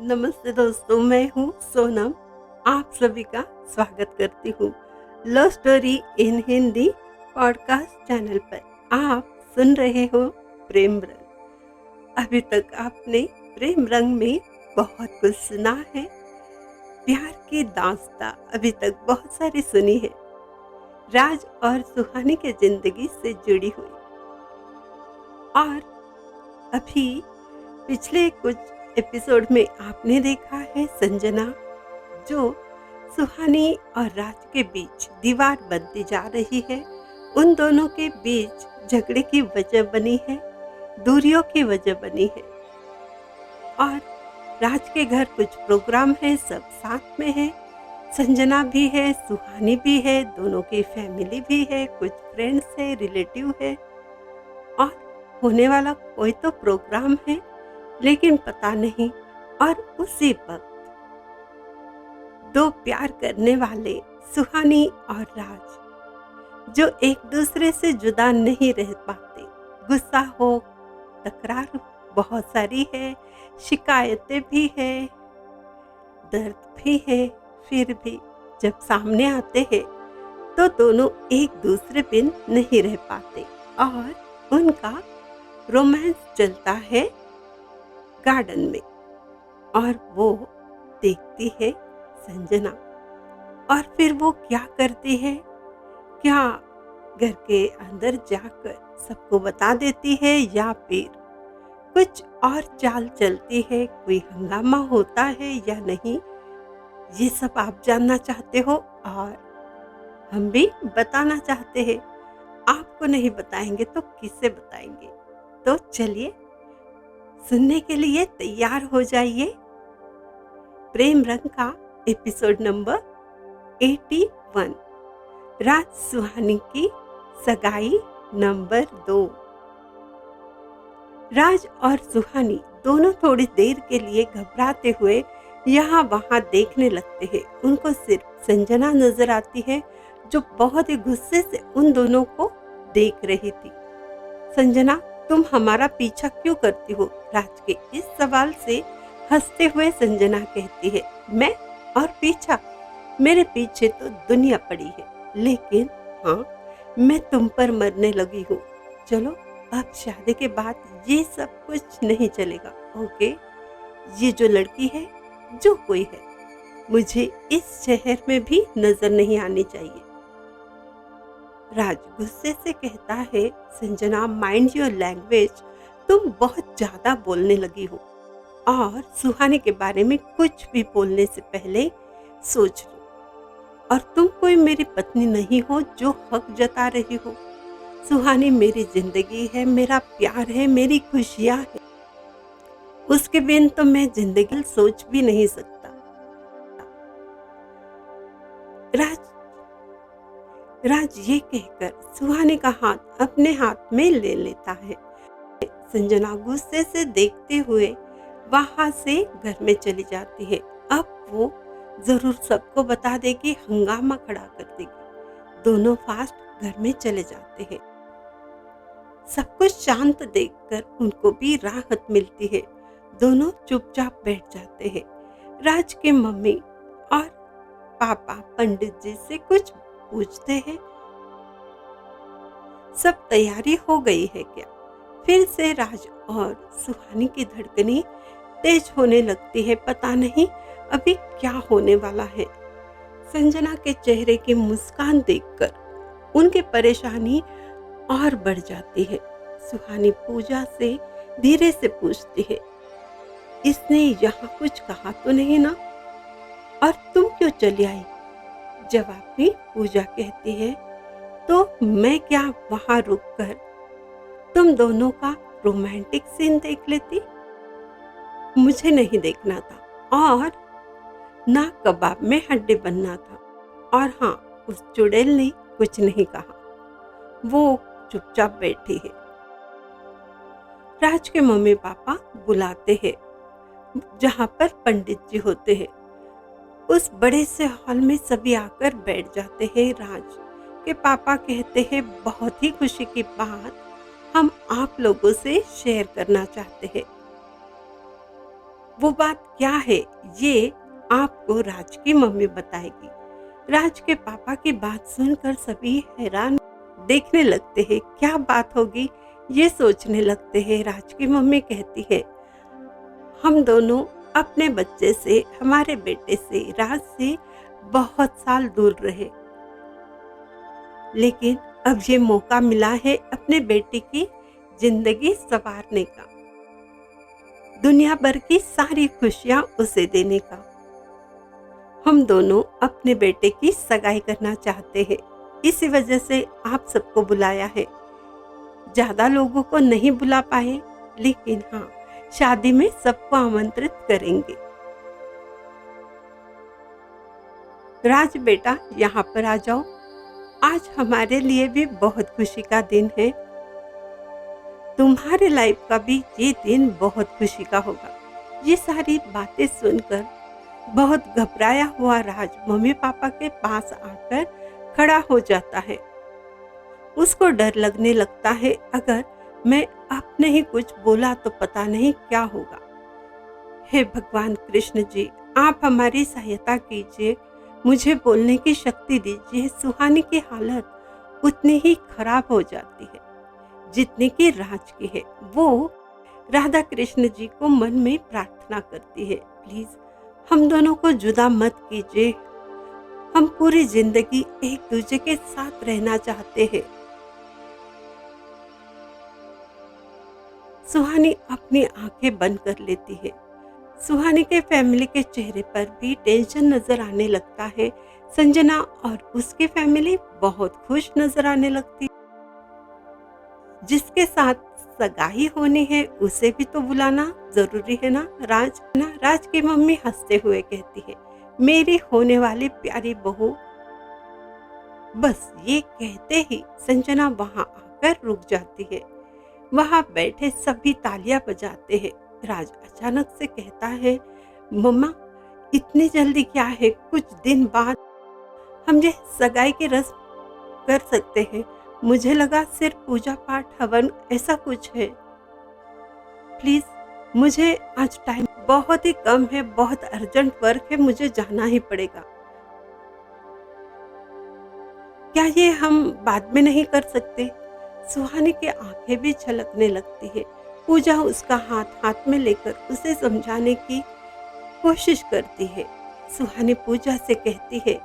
नमस्ते दोस्तों, मैं हूँ सोनम। आप सभी का स्वागत करती हूँ love story in Hindi podcast channel पर। आप सुन रहे हो प्रेम रंग। अभी तक आपने प्रेम रंग में बहुत कुछ सुना है। प्यार की दास्तां अभी तक बहुत सारी सुनी है, राज और सुहानी की जिंदगी से जुड़ी हुई। और अभी पिछले कुछ एपिसोड में आपने देखा है संजना जो सुहानी और राज के बीच दीवार बनती जा रही है। उन दोनों के बीच झगड़े की वजह बनी है, दूरियों की वजह बनी है। और राज के घर कुछ प्रोग्राम है, सब साथ में है। संजना भी है, सुहानी भी है, दोनों की फैमिली भी है, कुछ फ्रेंड्स है, रिलेटिव है। और होने वाला कोई तो प्रोग्राम है, लेकिन पता नहीं। और उसी वक्त दो प्यार करने वाले सुहानी और राज जो एक दूसरे से जुदा नहीं रह पाते, गुस्सा हो, तकरार बहुत सारी है, शिकायतें भी है, दर्द भी है, फिर भी जब सामने आते हैं तो दोनों एक दूसरे बिन नहीं रह पाते। और उनका रोमांस चलता है गार्डन में। और वो देखती है संजना, और फिर वो क्या करती है, क्या घर के अंदर जाकर सबको बता देती है या फिर कुछ और चाल चलती है, कोई हंगामा होता है या नहीं, ये सब आप जानना चाहते हो और हम भी बताना चाहते हैं। आपको नहीं बताएंगे तो किससे बताएंगे। तो चलिए सुनने के लिए तैयार हो जाइए प्रेम रंग का एपिसोड नंबर 81, राज सुहानी की सगाई नंबर 2। राज और सुहानी दोनों थोड़ी देर के लिए घबराते हुए यहाँ वहाँ देखने लगते हैं। उनको सिर्फ संजना नजर आती है जो बहुत ही गुस्से से उन दोनों को देख रही थी। संजना, तुम हमारा पीछा क्यों करती हो? राज के इस सवाल से हंसते हुए संजना कहती है, मैं और पीछा? मेरे पीछे तो दुनिया पड़ी है, लेकिन हाँ, मैं तुम पर मरने लगी हूँ। चलो अब शादी के बाद ये सब कुछ नहीं चलेगा, ओके? ये जो लड़की है, जो कोई है, मुझे इस शहर में भी नजर नहीं आनी चाहिए। राज गुस्से से कहता है, संजना माइंड योर लैंग्वेज, तुम बहुत ज्यादा बोलने लगी हो और सुहानी के बारे में कुछ भी बोलने से पहले सोच लो। और तुम कोई मेरी पत्नी नहीं हो जो हक जता रही हो। सुहानी मेरी जिंदगी है, मेरा प्यार है, मेरी खुशियां है। उसके बिन तो मैं जिंदगी सोच भी नहीं सकता। राज ये कहकर सुहानी का हाथ अपने हाथ में ले लेता है। संजना गुस्से से देखते हुए वहां से घर में चली जाती है। अब वो जरूर सबको बता देगी, हंगामा खड़ा कर देगी। दोनों फास्ट घर में चले जाते हैं। सब कुछ शांत देखकर उनको भी राहत मिलती है। दोनों चुपचाप बैठ जाते हैं। राज के मम्मी और पापा पंडित जी से कुछ पूछते हैं, सब तैयारी हो गई है क्या? फिर से राज और सुहानी की धड़कनें तेज होने लगती है। पता नहीं अभी क्या होने वाला है। संजना के चेहरे की मुस्कान देखकर उनकी परेशानी और बढ़ जाती है। सुहानी पूजा से धीरे से पूछती है, इसने यहाँ कुछ कहा तो नहीं ना? और तुम क्यों चली आई? जवाब में पूजा कहती है, तो मैं क्या वहां रुककर तुम दोनों का रोमांटिक सीन देख लेती? मुझे नहीं देखना था और ना कबाब में हड्डी बनना था। और हाँ, उस चुड़ैल ने कुछ नहीं कहा, वो चुपचाप बैठी है। राज के मम्मी पापा बुलाते हैं जहाँ पर पंडित जी होते हैं। उस बड़े से हॉल में सभी आकर बैठ जाते हैं। राज के पापा कहते हैं, बहुत ही खुशी की बात हम आप लोगों से शेयर करना चाहते हैं। वो बात क्या है, ये आपको राज की मम्मी बताएगी। राज के पापा की बात सुनकर सभी हैरान देखने लगते हैं। क्या बात होगी, ये सोचने लगते हैं। राज की मम्मी कहती है, हम दोनों अपने बच्चे से, हमारे बेटे से, राज से बहुत साल दूर रहे, लेकिन अब ये मौका मिला है अपने बेटे की जिंदगी संवारने का, दुनिया भर की सारी खुशियां उसे देने का। हम दोनों अपने बेटे की सगाई करना चाहते हैं, इसी वजह से आप सबको बुलाया है। ज्यादा लोगों को नहीं बुला पाए, लेकिन हाँ, शादी में सबको आमंत्रित करेंगे। राज बेटा, यहाँ पर आ जाओ, आज हमारे लिए भी बहुत खुशी का दिन है। तुम्हारे लाइफ का भी ये दिन बहुत खुशी का होगा। ये सारी बातें सुनकर बहुत घबराया हुआ राज मम्मी पापा के पास आकर खड़ा हो जाता है। उसको डर लगने लगता है, अगर मैं अब नहीं कुछ बोला तो पता नहीं क्या होगा। हे भगवान कृष्ण जी, आप हमारी सहायता कीजिए, मुझे बोलने की शक्ति दीजिए। सुहानी की हालत उतनी ही खराब हो जाती है जितनी की राज की है। वो राधा कृष्ण जी को मन में प्रार्थना करती है, प्लीज हम दोनों को जुदा मत कीजिए, हम पूरी जिंदगी एक दूसरे के साथ रहना चाहते हैं। सुहानी अपनी आंखें बंद कर लेती है। सुहानी के फैमिली के चेहरे पर भी टेंशन नजर आने लगता है। संजना और उसकी फैमिली बहुत खुश नजर आने लगती है। जिसके साथ सगाई होनी है उसे भी तो बुलाना जरूरी है ना। राज की मम्मी हंसते हुए कहती है, मेरी होने वाली प्यारी बहू। बस ये कहते ही संजना वहां आकर रुक जाती है। वहां बैठे सभी तालियां बजाते हैं। राज अचानक से कहता है, मम्मा इतनी जल्दी क्या है, कुछ दिन बाद हम ये सगाई की रस्म कर सकते हैं। मुझे लगा सिर्फ पूजा पाठ हवन ऐसा कुछ है। प्लीज मुझे आज टाइम बहुत ही कम है, बहुत अर्जेंट वर्क है, मुझे जाना ही पड़ेगा। क्या ये हम बाद में नहीं कर सकते? सुहानी की आंखें भी छलकने लगती है। पूजा उसका हाथ हाथ में लेकर उसे समझाने की कोशिश करती है। सुहानी पूजा से कहती है,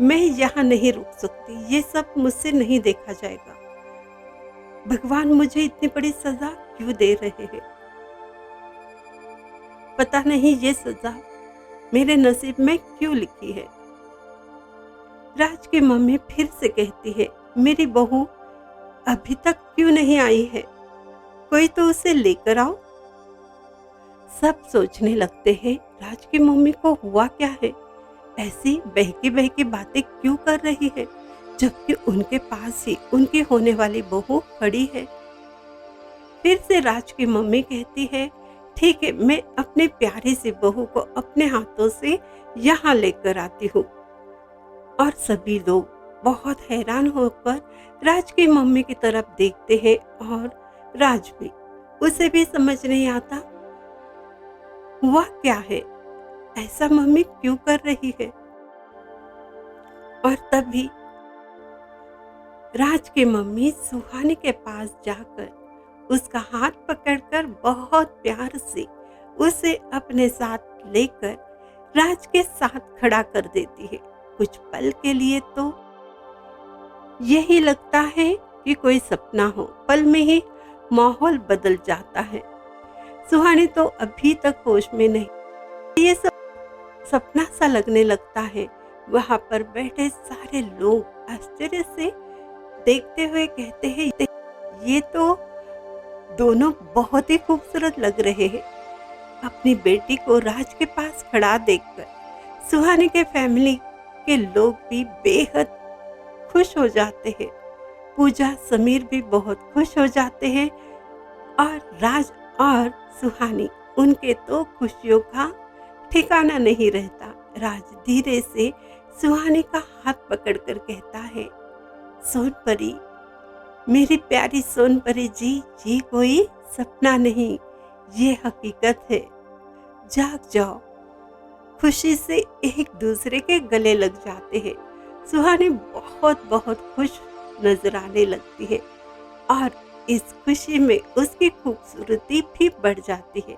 मैं यहाँ नहीं रुक सकती, ये सब मुझसे नहीं देखा जाएगा। भगवान मुझे इतनी बड़ी सजा क्यों दे रहे हैं? पता नहीं ये सजा मेरे नसीब में क्यों लिखी है। राज की मम्मी फिर से कहती है, मेरी बहू अभी तक क्यों नहीं आई है? कोई तो उसे लेकर आओ। सब सोचने लगते हैं, राज की मम्मी को हुआ क्या है? ऐसी बहकी बहकी बातें क्यों कर रही है, जबकि उनके पास ही उनकी होने वाली बहू खड़ी है। फिर से राज की मम्मी कहती है, ठीक है, मैं अपने प्यारी सी बहू को अपने हाथों से यहाँ लेकर आती हूँ। और सभी लोग बहुत हैरान होकर राज की मम्मी की तरफ देखते हैं और राज भी, उसे भी समझ नहीं आता हुआ क्या है, ऐसा मम्मी क्यों कर रही है। और तभी राज की मम्मी सुहानी के पास जाकर उसका हाथ पकड़कर बहुत प्यार से उसे अपने साथ लेकर राज के साथ खड़ा कर देती है। कुछ पल के लिए तो यही लगता है कि कोई सपना हो, पल में ही माहौल बदल जाता है। सुहानी तो अभी तक होश में नहीं, ये सब सपना सा लगने लगता है। वहां पर बैठे सारे लोग आश्चर्य से देखते हुए कहते हैं, ये तो दोनों बहुत ही खूबसूरत लग रहे हैं। अपनी बेटी को राज के पास खड़ा देखकर सुहानी के फैमिली के लोग भी बेहद खुश हो जाते हैं। पूजा, समीर भी बहुत खुश हो जाते हैं और राज और सुहानी, उनके तो खुशियों का ठिकाना नहीं रहता। राज धीरे से सुहानी का हाथ पकड़कर कहता है, सोनपरी, मेरी प्यारी सोनपरी जी, ये कोई सपना नहीं, ये हकीकत है। जाग जाओ। खुशी से एक दूसरे के गले लग जाते हैं। सुहानी बहुत बहुत खुश नजर आने लगती है और इस खुशी में उसकी खूबसूरती भी बढ़ जाती है।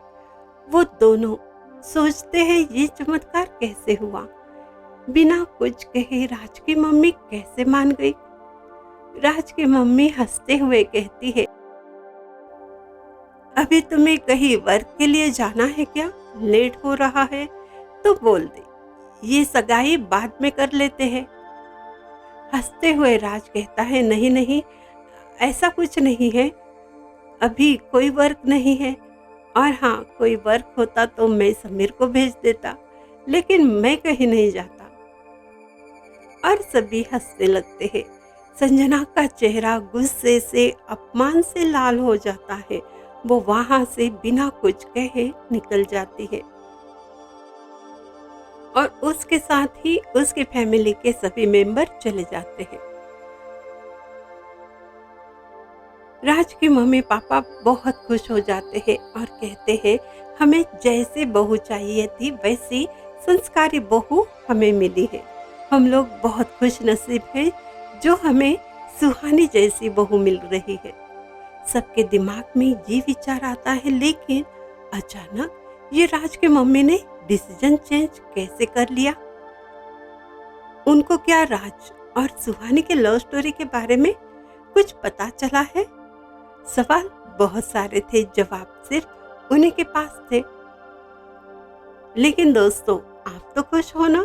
वो दोनों सोचते हैं ये चमत्कार कैसे हुआ। बिना कुछ कहे राज की मम्मी कैसे मान गई। राज की मम्मी हंसते हुए कहती है, अभी तुम्हें कहीं वर्क के लिए जाना है क्या? लेट हो रहा है तो बोल दे, ये सगाई बाद में कर लेते हैं। हंसते हुए राज कहता है, नहीं नहीं, ऐसा कुछ नहीं है, अभी कोई वर्क नहीं है। और हाँ, कोई वर्क होता तो मैं समीर को भेज देता, लेकिन मैं कहीं नहीं जाता। और सभी हंसने लगते हैं। संजना का चेहरा गुस्से से, अपमान से लाल हो जाता है। वो वहां से बिना कुछ कहे निकल जाती है और उसके साथ ही उसके फैमिली के सभी मेंबर चले जाते हैं। राज की मम्मी पापा बहुत खुश हो जाते हैं और कहते हैं, हमें जैसे बहू चाहिए थी वैसी संस्कारी बहू हमें मिली है। हम लोग बहुत खुश नसीब हैं जो हमें सुहानी जैसी बहू मिल रही है। सबके दिमाग में ये विचार आता है, लेकिन अचानक ये राज की मम्मी ने डिसीजन चेंज कैसे कर लिया? उनको क्या राज और सुहानी के लव स्टोरी के बारे में कुछ पता चला है? सवाल बहुत सारे थे, जवाब सिर्फ उन्हीं के पास थे। लेकिन दोस्तों, आप तो खुश हो ना?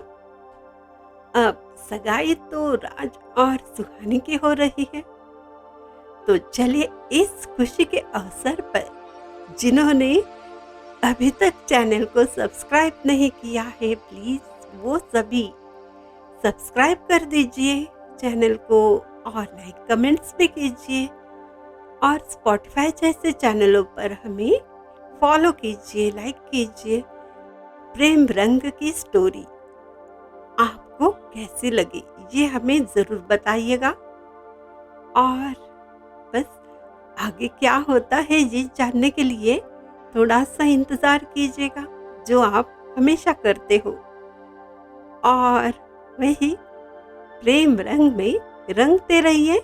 अब सगाई तो राज और सुहानी की हो रही है। तो चलिए इस खुशी के अवसर पर जिन्होंने अभी तक चैनल को सब्सक्राइब नहीं किया है, प्लीज वो सभी सब्सक्राइब कर दीजिए चैनल को और लाइक कमेंट्स भी कीजिए और स्पॉटिफाई जैसे चैनलों पर हमें फॉलो कीजिए, लाइक कीजिए। प्रेम रंग की स्टोरी आपको कैसी लगी ये हमें जरूर बताइएगा और बस आगे क्या होता है ये जानने के लिए थोड़ा सा इंतजार कीजिएगा, जो आप हमेशा करते हो। और वही प्रेम रंग में रंगते रहिए।